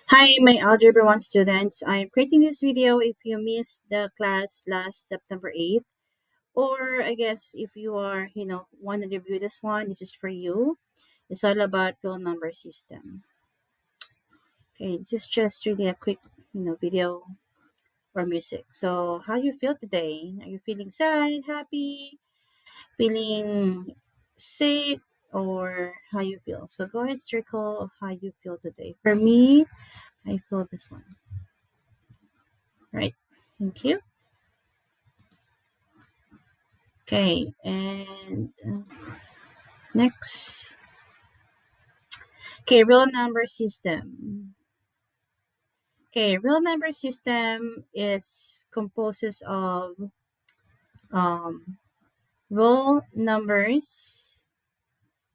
Hi, my Algebra 1 students. I'm creating this video if you missed the class last September 8th, or I guess if you are, want to review this one, this is for you. It's all about real number system. Okay, this is just really a quick, video or music. So, how you feel today? Are you feeling sad, happy, feeling sick, or how you feel? So, go ahead, circle how you feel today. For me, I feel this one. Right. Thank you. Okay, and next. Okay, real number system. Okay, real number system is composes of um, real numbers,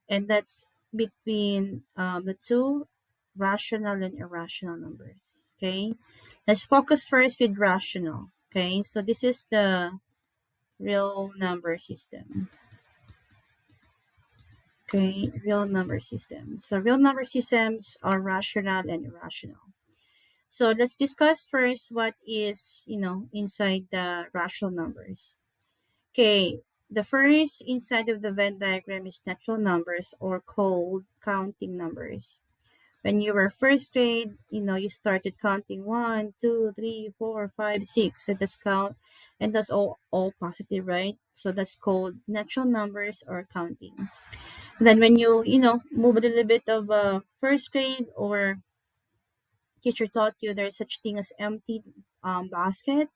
and that's between the two rational and irrational numbers. Okay, let's focus first with rational. Okay, so this is the real number system. Okay, real number system. So real number systems are rational and irrational. So let's discuss first what is, inside the rational numbers. Okay, the first inside of the Venn diagram is natural numbers or called counting numbers. When you were first grade, you started counting 1, 2, 3, 4, 5, 6. So that's count, and that's all positive, right? So that's called natural numbers or counting. Then when you move a little bit of first grade or teacher taught you there's such thing as empty basket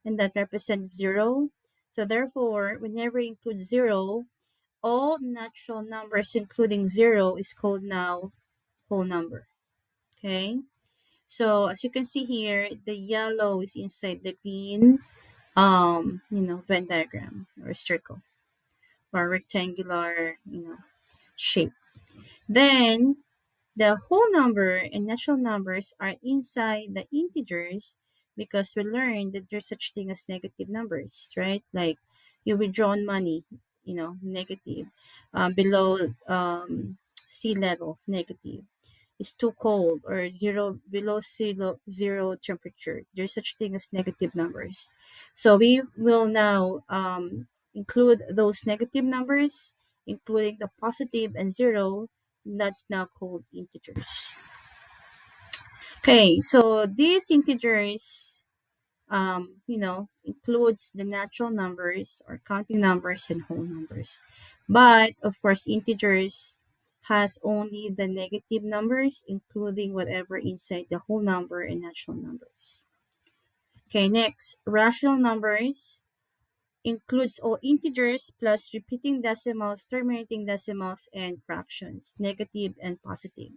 and that represents zero. So therefore, whenever you include zero, all natural numbers including zero is called now whole number. Okay. So as you can see here, the yellow is inside the green Venn diagram or circle or rectangular, shape. Then the whole number and natural numbers are inside the integers because we learned that there's such thing as negative numbers, right? Like you withdrawn money, negative. Below sea level, negative. It's too cold or below zero temperature. There's such thing as negative numbers. So we will now include those negative numbers, including the positive and zero. That's now called integers. Okay, so these integers, includes the natural numbers or counting numbers and whole numbers. But of course, integers has only the negative numbers, including whatever inside the whole number and natural numbers. Okay, next, rational numbers includes all integers plus repeating decimals, terminating decimals, and fractions, negative and positive.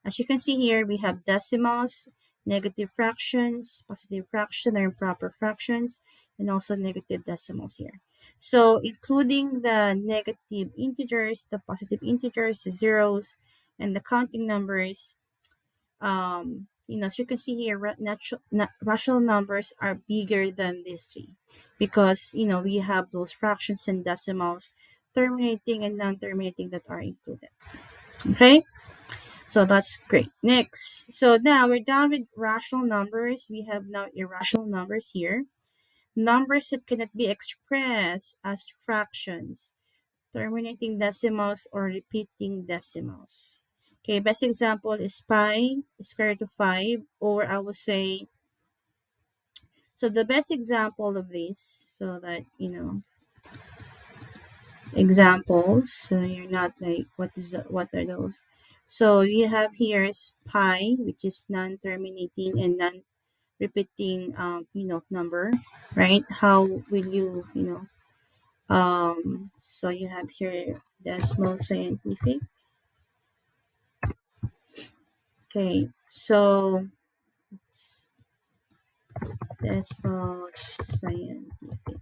As you can see here, we have decimals, negative fractions, positive fraction or improper fractions, and also negative decimals here. So including the negative integers, the positive integers, the zeros, and the counting numbers, as you can see here, rational numbers are bigger than these three because, we have those fractions and decimals, terminating and non-terminating that are included. Okay, so that's great. Next, so now we're done with rational numbers. We have now irrational numbers here. Numbers that cannot be expressed as fractions, terminating decimals, or repeating decimals. Okay, best example is pi square root of 5, or I would say, so the best example of this, so that, examples, so you're not like, what are those? So you have here is pi, which is non-terminating and non-repeating, number, right? How will so you have here decimal scientific. Okay, so decimal scientific.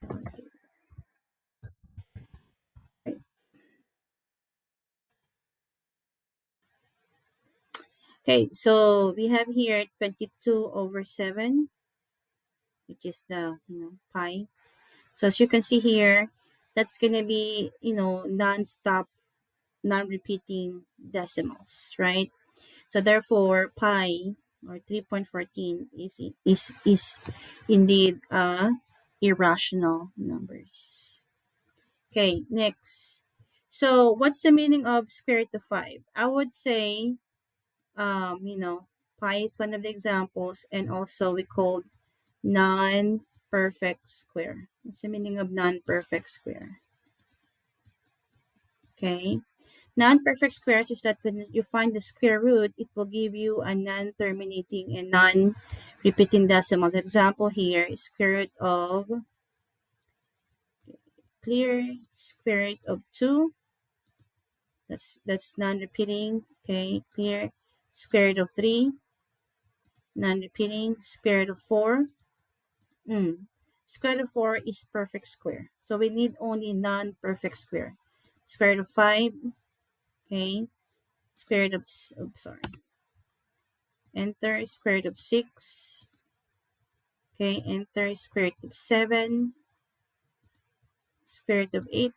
Right. Okay, so we have here 22 over 7, which is the, pi. So as you can see here, that's going to be, non-stop, non-repeating decimals, right? So therefore, pi or 3.14 is indeed irrational numbers. Okay, next. So what's the meaning of square root of 5? I would say, pi is one of the examples, and also we call non-perfect square. What's the meaning of non-perfect square? Okay. Non-perfect squares is that when you find the square root, it will give you a non-terminating and non-repeating decimal. The example here is square root of clear square root of 2. That's non-repeating. Okay, clear square root of 3, non-repeating. Square root of 4. Square root of 4 is perfect square. So we need only non-perfect square. Square root of 5. Okay, square root of sorry. Enter square root of 6. Okay, enter square root of 7, square root of 8,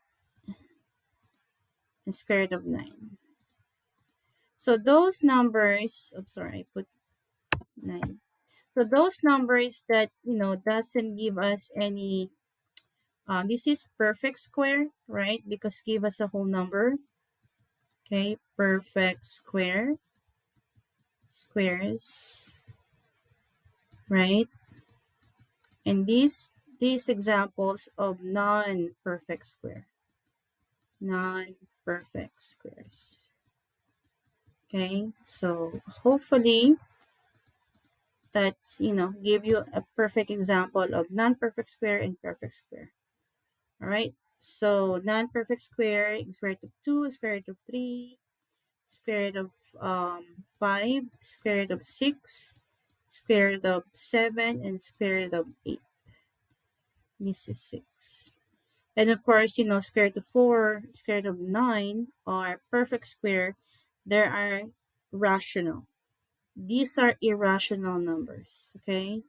and square root of 9. So those numbers, sorry, I put 9. So those numbers that, doesn't give us any, this is perfect square, right? Because give us a whole number. Okay, perfect square, squares, right? And these examples of non-perfect square, non-perfect squares. Okay, so hopefully that's, give you a perfect example of non-perfect square and perfect square. All right, so non-perfect square is square root of 2, square root of 3, square root of 5, square root of 6, square root of 7, and square root of 8. This is 6. And of course, square root of 4, square root of 9 are perfect square. There are rational. These are irrational numbers, okay?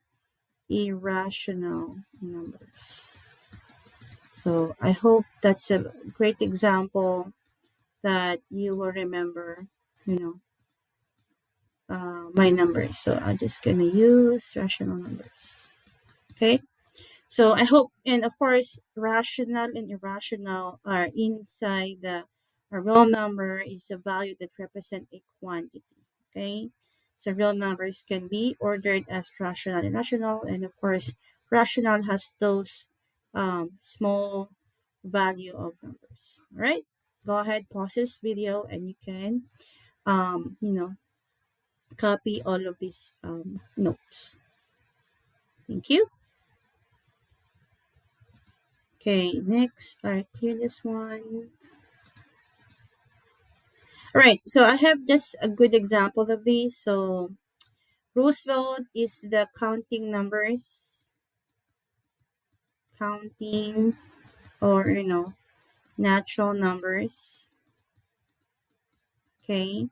Irrational numbers. So I hope that's a great example that you will remember, you know, my numbers. So I'm just going to use rational numbers, okay? So I hope, and of course, rational and irrational are inside a real number is a value that represent a quantity. Okay, so real numbers can be ordered as rational and irrational, and of course, rational has those small value of numbers. All right, go ahead, pause this video, and you can copy all of these notes. Thank you. Okay, next, I clear this one. All right, so I have just a good example of these. So Roosevelt is the counting numbers, counting or natural numbers. Okay,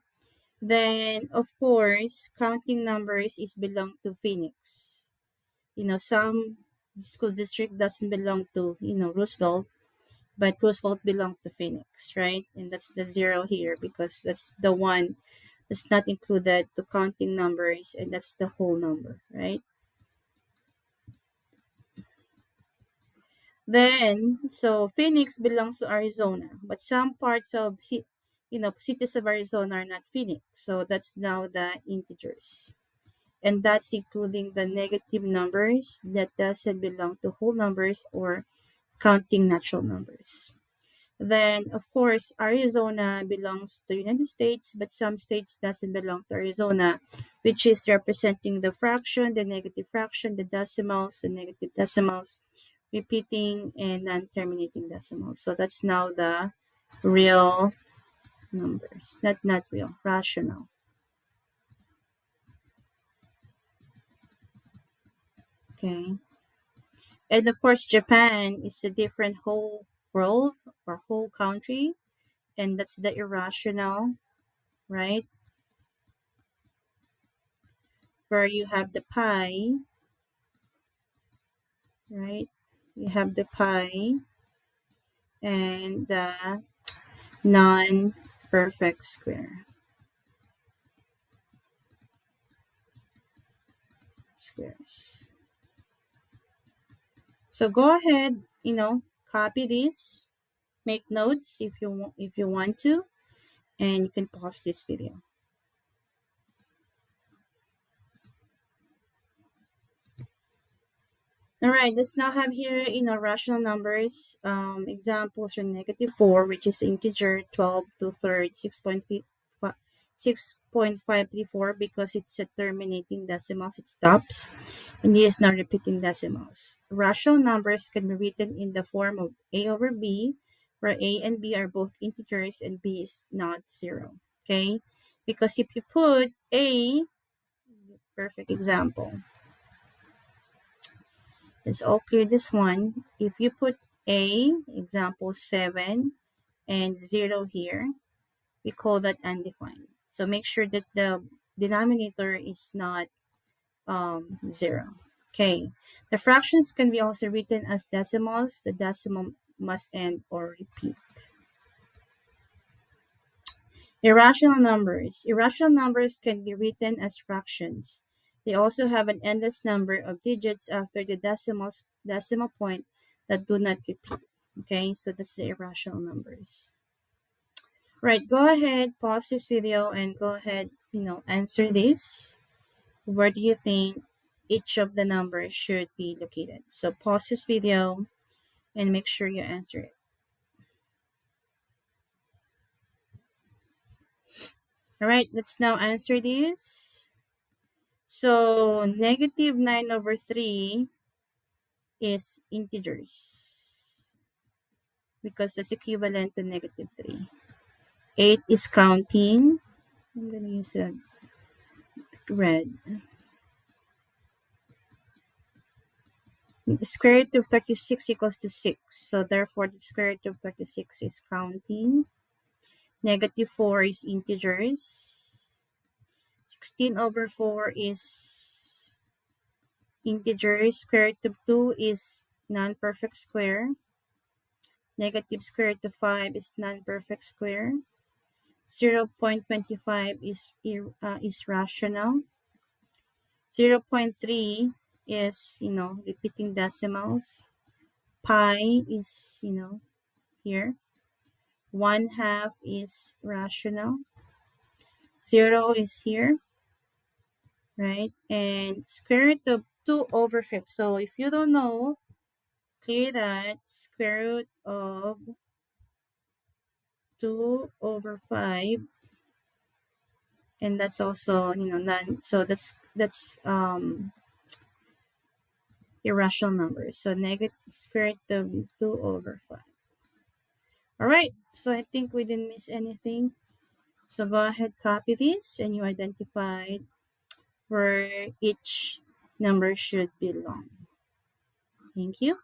then of course counting numbers is belong to Phoenix. Some school district doesn't belong to Roosevelt, but Roosevelt belonged to Phoenix, right? And that's the 0 here because that's the one that's not included to counting numbers, and that's the whole number, right? Then, so Phoenix belongs to Arizona, but some parts of cities of Arizona are not Phoenix. So that's now the integers. And that's including the negative numbers that doesn't belong to whole numbers or counting natural numbers. Then, of course, Arizona belongs to the United States, but some states doesn't belong to Arizona, which is representing the fraction, the negative fraction, the decimals, the negative decimals, repeating, and non-terminating decimals. So that's now the real numbers, not real, rational. Okay. And of course, Japan is a different whole world or whole country, and that's the irrational, right? Where you have the pi, right? You have the pi and the non-perfect square. squares. So go ahead, copy this, make notes if you want to, and you can pause this video. All right, let's now have here, rational numbers. Examples are -4, which is integer, 12 to third, 6.534, because it's a terminating decimals, it stops, and this is now repeating decimals. Rational numbers can be written in the form of a over b, where a and b are both integers and b is not 0. Okay, because if you put a, perfect example. Let's all clear this one. If you put a, example 7, and 0 here, we call that undefined. So make sure that the denominator is not 0. Okay. The fractions can be also written as decimals. The decimal must end or repeat. Irrational numbers. Irrational numbers can be written as fractions. They also have an endless number of digits after the decimal point that do not repeat. Okay, so that's the irrational numbers. Right, go ahead, pause this video and go ahead, answer this. Where do you think each of the numbers should be located? So pause this video and make sure you answer it. All right, let's now answer this. So -9 over 3 is integers because that's equivalent to -3. 8 is counting. I'm going to use a red. The square root of 36 equals to 6. So therefore, the square root of 36 is counting. -4 is integers. 16 over 4 is integers. Square root of 2 is non-perfect square. Negative square root of 5 is non-perfect square. 0.25 is rational. 0.3 is, repeating decimals. Pi is, here. 1/2 is rational. 0 is here, right? And square root of 2 over 5. So if you don't know, clear that. Square root of 2 over 5, and that's also, none. So that's irrational numbers. So negative square root of 2 over 5. All right, so I think we didn't miss anything. So go ahead, copy this, and you identified where each number should belong. Thank you.